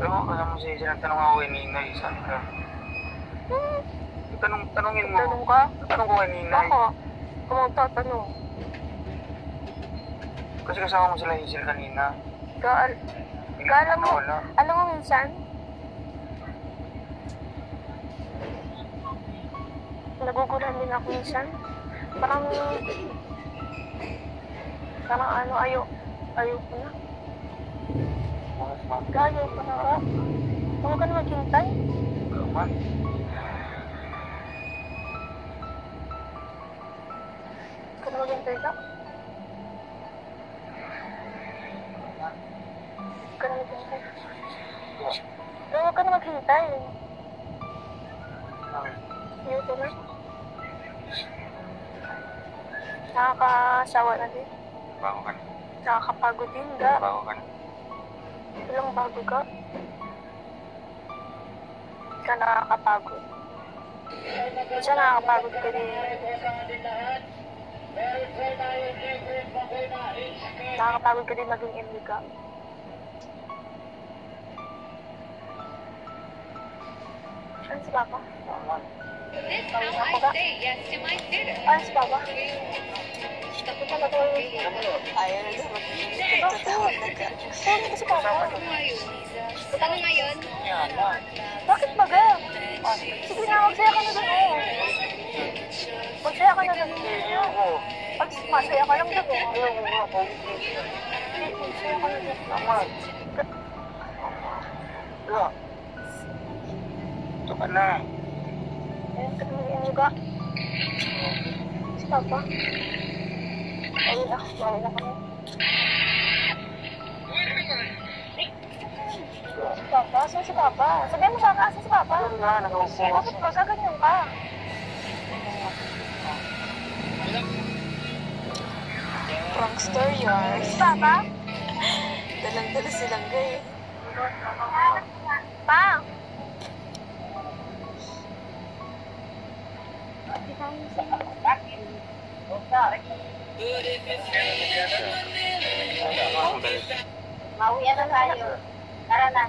Alam mo si nagtanong ako kay Ninay, saan ka? Tanungin mo. Tanong ka? Tanong ko kay Ninay. Ako? Kung magtatanong. Kasi kasama mo sila Hazel kanina. Alam mo minsan? Naguguluhan din ako minsan. Parang ano, ayoko na. Ayaw ko na ba? Huwag ka na maghintay. Naman. Huwag ka na maghintay ka. Huwag ka na maghintay. Pero huwag ka na maghintay. Ayoko na. Nakakasawa na din. Bago ka na. Nakakapagod din, ga. Bago ka na. Walang bago ka. Hindi ka nakakapagod. Minsan nakakapagod ka din. Nakakapagod ka din maging MD ka. Ano si Papa? This how I say yes to my students. Ano si Papa? Punta na tayo. Ayaw na daw magtatawag na ka. Saan ko si Papa? Ano ngayon? Bakit ba ga? Sige na, magsaya ka na doon eh. Magsaya ka na doon. Pag masaya ka lang doon eh. Magsaya ka na doon. Naman. Ito ka na. Ayun, sabihin niyo ka. Si Papa. Ayun na, bawal na kami. Si Papa? Saan si Papa? Sabihin mo sa akin, asan si Papa? Bakit ba gaganyan ka? Prankster yarn. Si Papa? Dalang-dala silang gay. Pa! Mauwi na tayo. Tara na.